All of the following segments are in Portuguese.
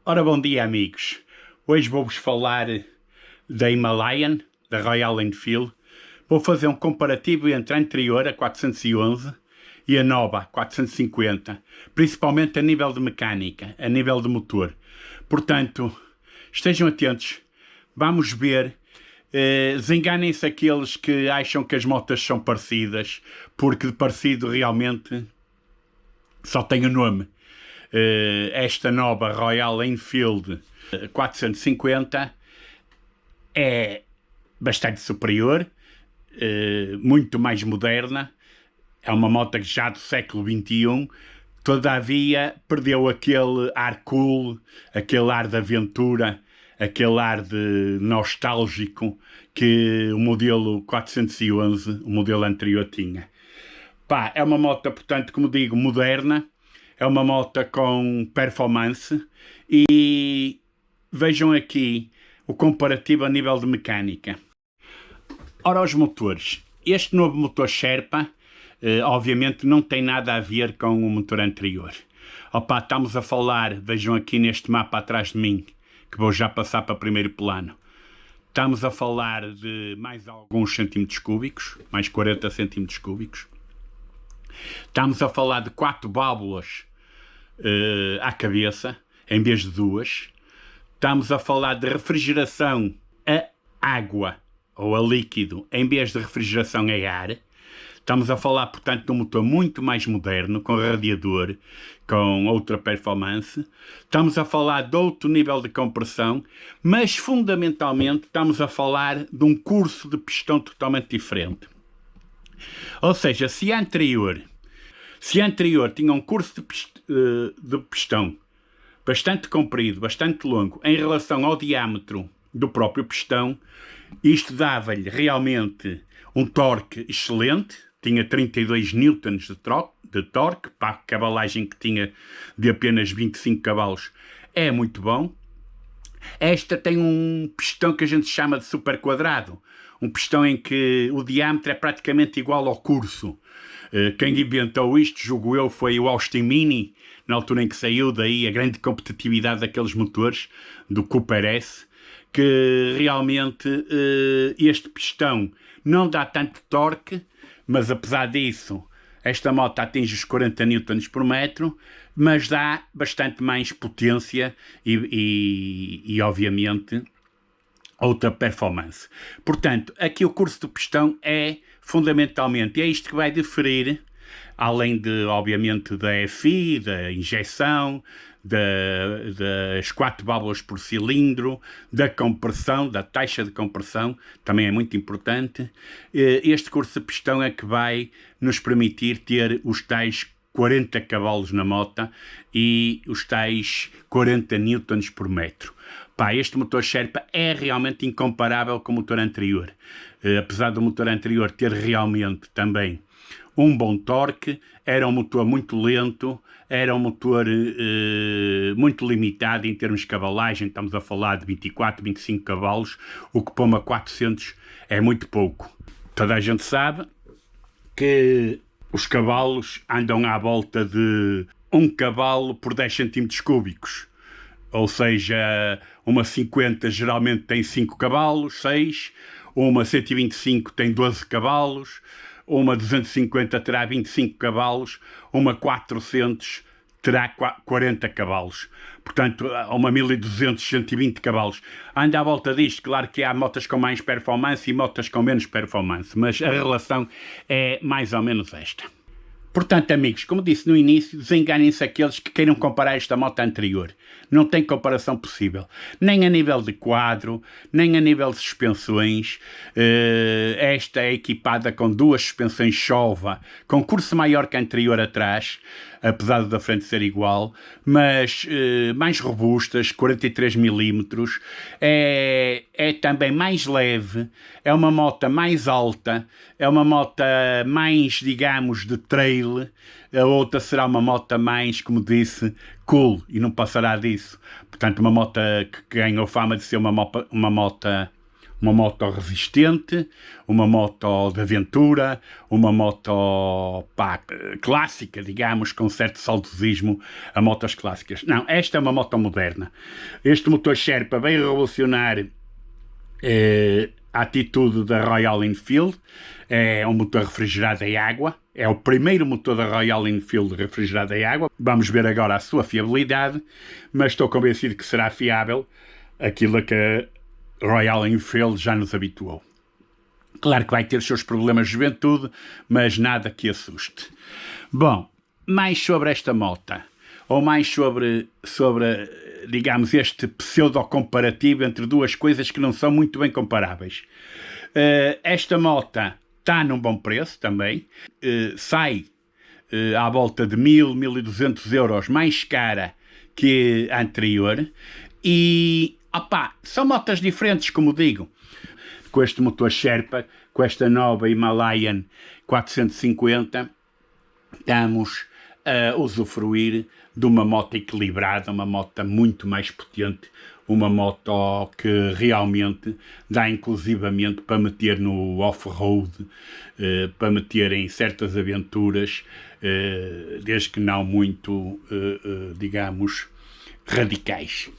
Ora, bom dia, amigos. Hoje vou-vos falar da Himalayan, da Royal Enfield. Vou fazer um comparativo entre a anterior, a 411, e a nova, a 450, principalmente a nível de mecânica, a nível de motor. Portanto, estejam atentos. Vamos ver. Desenganem-se aqueles que acham que as motas são parecidas, porque de parecido realmente só tem o nome. Esta nova Royal Enfield 450 é bastante superior, muito mais moderna, é uma moto já do século XXI, todavia perdeu aquele ar cool, aquele ar de aventura, aquele ar de nostálgico que o modelo 411, o modelo anterior, tinha. Pá, é uma moto, portanto, como digo, moderna. É uma moto com performance e vejam aqui o comparativo a nível de mecânica. Ora, os motores. Este novo motor Sherpa, obviamente, não tem nada a ver com o motor anterior. Opa, estamos a falar, vejam aqui neste mapa atrás de mim, que vou já passar para o primeiro plano. Estamos a falar de mais alguns centímetros cúbicos, mais 40 centímetros cúbicos. Estamos a falar de 4 válvulas à cabeça, em vez de 2. Estamos a falar de refrigeração a água ou a líquido, em vez de refrigeração a ar. Estamos a falar, portanto, de um motor muito mais moderno, com radiador, com outra performance. Estamos a falar de outro nível de compressão, mas fundamentalmente estamos a falar de um curso de pistão totalmente diferente. Ou seja, se a anterior tinha um curso de pistão bastante comprido, bastante longo, em relação ao diâmetro do próprio pistão, isto dava-lhe realmente um torque excelente, tinha 32 newtons de torque, para a cavalagem que tinha de apenas 25 cavalos, é muito bom. Esta tem um pistão que a gente chama de super quadrado, um pistão em que o diâmetro é praticamente igual ao curso. Quem inventou isto, julgo eu, foi o Austin Mini, na altura em que saiu, daí a grande competitividade daqueles motores, do Cooper S, que realmente este pistão não dá tanto torque, mas apesar disso, esta moto atinge os 40 newtons por metro, mas dá bastante mais potência e obviamente, outra performance. Portanto, aqui o curso do pistão é fundamentalmente, é isto que vai diferir, além de, obviamente, da EFI, da injeção, das 4 válvulas por cilindro, da compressão, da taxa de compressão, também é muito importante. Este curso de pistão é que vai nos permitir ter os tais 40 cavalos na moto e os tais 40 newtons por metro. Pá, este motor Sherpa é realmente incomparável com o motor anterior. Apesar do motor anterior ter realmente também um bom torque, era um motor muito lento, era um motor muito limitado em termos de cavalagem, estamos a falar de 24, 25 cavalos, o que para uma 400 é muito pouco. Toda a gente sabe que os cavalos andam à volta de 1 cavalo por 10 centímetros cúbicos. Ou seja, uma 50 geralmente tem 5 cavalos, 6. Uma 125 tem 12 cavalos. Uma 250 terá 25 cavalos. Uma 400 terá 40 cavalos. Portanto, uma 1200, 120 cavalos. Anda à volta disto. Claro que há motas com mais performance e motas com menos performance, mas a relação é mais ou menos esta. Portanto, amigos, como disse no início, desenganem-se aqueles que queiram comparar esta moto anterior. Não tem comparação possível. Nem a nível de quadro, nem a nível de suspensões. Esta é equipada com 2 suspensões Showa, com curso maior que a anterior atrás, apesar da frente ser igual, mas mais robustas, 43 mm. É também mais leve, é uma moto mais alta, é uma moto mais, digamos, de trail. A outra será uma moto mais, como disse, cool, e não passará disso. Portanto, uma moto que ganhou fama de ser uma moto uma moto resistente, uma moto de aventura, uma moto clássica, digamos, com certo saudosismo a motos clássicas. Não, esta é uma moto moderna. Este motor Sherpa veio revolucionar a atitude da Royal Enfield. É um motor refrigerado em água. É o primeiro motor da Royal Enfield refrigerado em água. Vamos ver agora a sua fiabilidade, mas estou convencido que será fiável aquilo que a Royal Enfield já nos habituou. Claro que vai ter os seus problemas de juventude, mas nada que assuste. Bom, mais sobre esta moto, ou mais sobre digamos, este pseudo-comparativo entre duas coisas que não são muito bem comparáveis. Esta moto está num bom preço também, sai à volta de 1.000, 1.200 euros mais cara que a anterior, e são motas diferentes, como digo. Com este motor Sherpa, com esta nova Himalayan 450, estamos a usufruir de uma moto equilibrada, uma moto muito mais potente, uma moto que realmente dá inclusivamente para meter no off-road, para meter em certas aventuras, desde que não muito, digamos, radicais.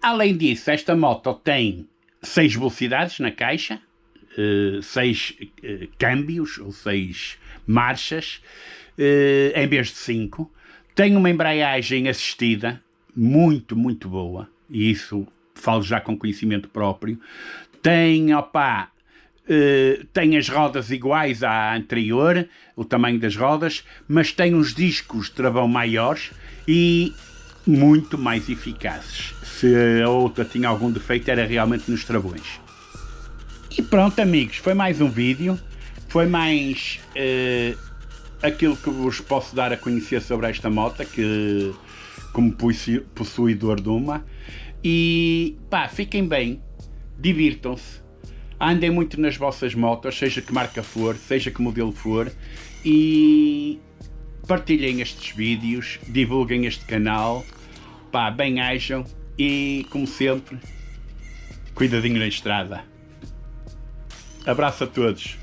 Além disso, esta moto tem 6 velocidades na caixa, 6 câmbios ou 6 marchas, em vez de 5. Tem uma embreagem assistida muito, muito boa, e isso falo já com conhecimento próprio. Tem as rodas iguais à anterior, o tamanho das rodas, mas tem uns discos de travão maiores e muito mais eficazes. Se a outra tinha algum defeito, era realmente nos travões. E pronto, amigos, foi mais um vídeo, foi mais aquilo que vos posso dar a conhecer sobre esta moto, que como possuidor de uma. E fiquem bem, divirtam-se, andem muito nas vossas motos, seja que marca for, seja que modelo for, e partilhem estes vídeos, divulguem este canal, bem-ajam e, como sempre, cuidadinho na estrada. Abraço a todos.